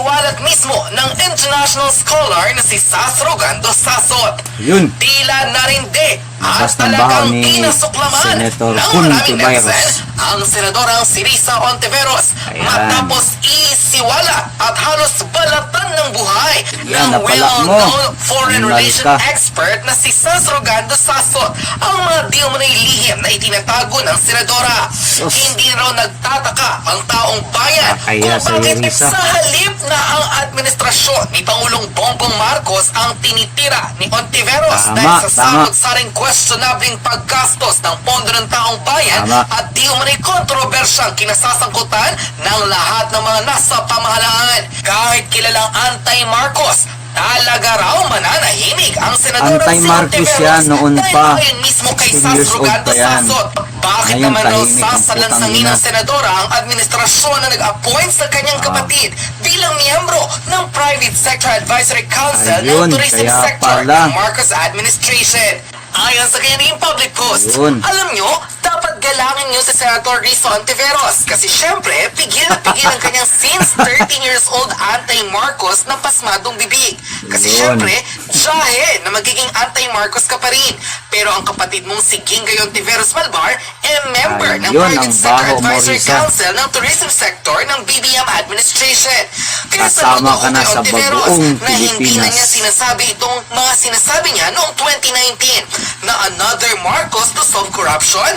Ipinaliwanag mismo ng international scholar na si Sas Rogando Sasot. Yun. Tila narindi at Labas ng talagang baho ni pinasuklaman Senator ng Kun maraming Tibayros. netizen ang senadorang si Risa Ontiveros Ayan. matapos isiwala at halos balatan ng buhay Yan, ng napalak mo. well-known foreign Anal relation ka. expert na si Sas Rogando Sasot ang mga di umunay lihim na itinatago ng senadora. Sus. Hindi raw nagtataka ang taong bayan Kaya kung sa bakit Risa. sa halip na ang administrasyon ni Pangulong Bongbong Marcos ang tinitira ni Ontiveros Tama, dahil sa tama. samot-saring questionabling paggastos ng pondo ng taong bayan Tama. at di umunay kontrobersyang kinasasangkutan ng lahat ng mga nasa pamahalaan. Kahit kilalang anti-Marcos, talaga raw mananahimik ang senador Anti-Marcos yan noon pa. Dahil mismo kay 16 Sas years old Rogando pa yan. Sasot. Bakit Ngayon, naman raw tahimik ang sasalansangin putang ng ina. senadora ang administrasyon na nag-appoint sa kanyang kapatid bilang miyembro ng Private Sector Advisory Council Ayun, ng Tourism kaya Sector pala. ng Marcos Administration. Ayon sa kanyang public post, Ayun. alam nyo, dapat galangin nyo si Senator Risa Ontiveros kasi syempre, pigil na pigil ang kanyang since 13 years old anti-Marcos na pasmadong bibig. Kasi Ayun. syempre, jahe na magiging anti-Marcos ka pa rin. Pero ang kapatid mong si Ginggay Ontiveros Malvar member ng Ayun, ang Private Sector baho mo, Advisory Risa. Council ng Tourism Sector ng BBM Administration. Kaya Kasama saludo ka ko na kay sa Ontiveros bagoong na hindi na Pilipinas. niya sinasabi itong mga sinasabi niya noong 2019 na another Marcos to solve corruption?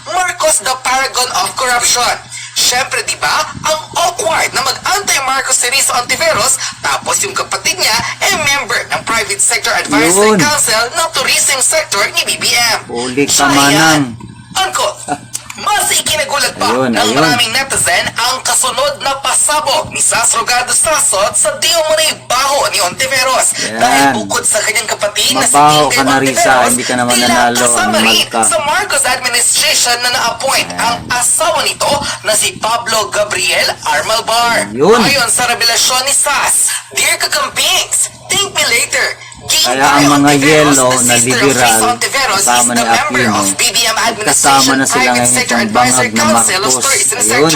Marcos the paragon of corruption. Siyempre, di ba, ang awkward na mag-anti-Marcos si Risa Ontiveros tapos yung kapatid niya member ng Private Sector Advisory Yun. Council ng Tourism Sector ni BBM. Uli ka Siya manang. yan. Unquote. Mas ikinagulat pa Ayun, ng ayun. maraming netizen ang kasunod na pasabog ni Sas Rogando Sasot sa di umunay baho ni Ontiveros. Yan. Dahil bukod sa kanyang kapatid na si Mabaho Ginggay ka na, Risa. Ontiveros, Hindi ka naman tila nanalo. kasama rin Animal ka. sa Marcos administration na na-appoint ang asawa nito na si Pablo Gabriel Armalbar. Yun. Ayon sa revelasyon ni Sas, Dear Kakampings, thank me later. Kaya ang mga yellow na liberal, kasama ni Aquino, kasama na sila ngayon itong bangag na Marcos. Ayun.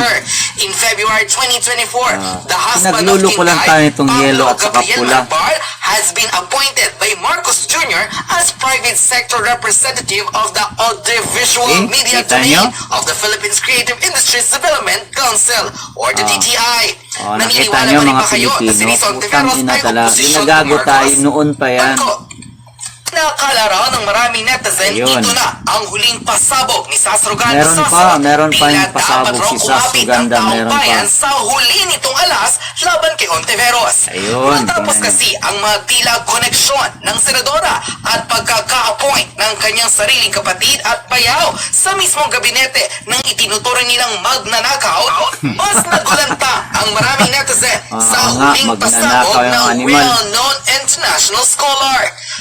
In February 2024, the husband of Pinagluluko lang tayo Ginggay, itong yellow Pablo at saka Gabriel pula. Malvar, has been appointed by Marcos Jr. as private sector representative of the Audiovisual Eh, Media kita Domain nyo? of the Philippines Creative Industries Development Council or the DTI. Nakita nyo mga Pilipino, putang ina talaga. Ginagago tayo noon pa yan. Nakakala raw ng maraming netizen, Ayun. ito na ang huling pasabog ni Sas Rogando Meron pa yung Tila pasabog dapat raw si Sas kumapit ang Rogando, taong meron bayan pa. sa huli nitong alas laban kay Ontiveros. Ayun, Matapos tingnan kasi ang mga tila koneksyon ng senadora at pagkaka-appoint ng kanyang sariling kapatid at bayaw sa mismong gabinete ng itinuturing nilang magnanakaw, mas nagulanta ang maraming netizen sa nga, huling magnanakaw pasabog yung ng animal. well-known international scholar.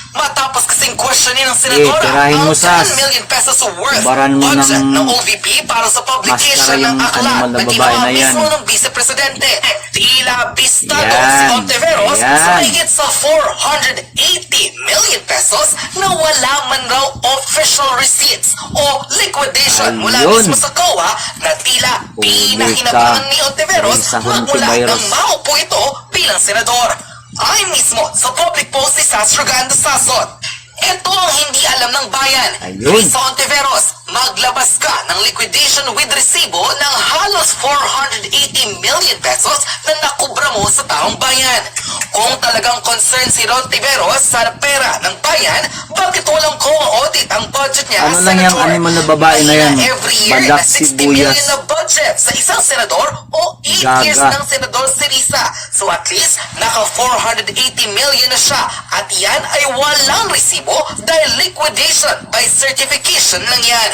Matapos kasing questionin ng senadora tirahin mo, ang Sas. 10 million pesos worth Baran mo budget ng ng OVP para sa publication maskara ng yung aklat animal na na babae ginawa na yan. mismo ng vice-presidente. Tila bistado Yan. si Ontiveros Yan. sa mahigit sa 480 million pesos na wala man raw official receipts o liquidation mula Ayun. mismo sa COA na tila Uli pinahinabangan ka. ni Ontiveros Sa magmula Ontiveros. nang maupo ito bilang senador. Ayon mismo sa public post ni Sas Rogando Sasot, ito ang hindi alam ng bayan. Ayun. Risa Ontiveros, maglabas ka ng liquidation with resibo ng halos 480 million pesos na nakubra mo sa taong bayan. Kung talagang concern si Ontiveros sa pera ng bayan, bakit walang co-audit ang budget niya Ano as lang yung senador? animal na babae na yan? Every year Badak na 60 million sibuyas. na budget sa isang senador o 8 Gaga. years ng senador si Risa. So at least, naka 480 million na siya at yan ay walang resibo dahil liquidation by certification lang yan.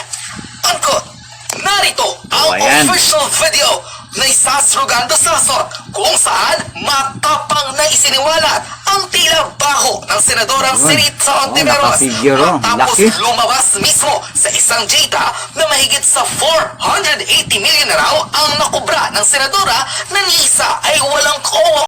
Unquote. Narito ang ayan. official video ni Sas Rogando Sasot kung saan matapang na isiniwalat ang tila baho ng senadorang si Risa Ontiveros nakafigure, oh. matapos Laki. lumabas mismo sa isang data na mahigit sa 480 million na raw ang nakubra ng senadora na ni isa ay walang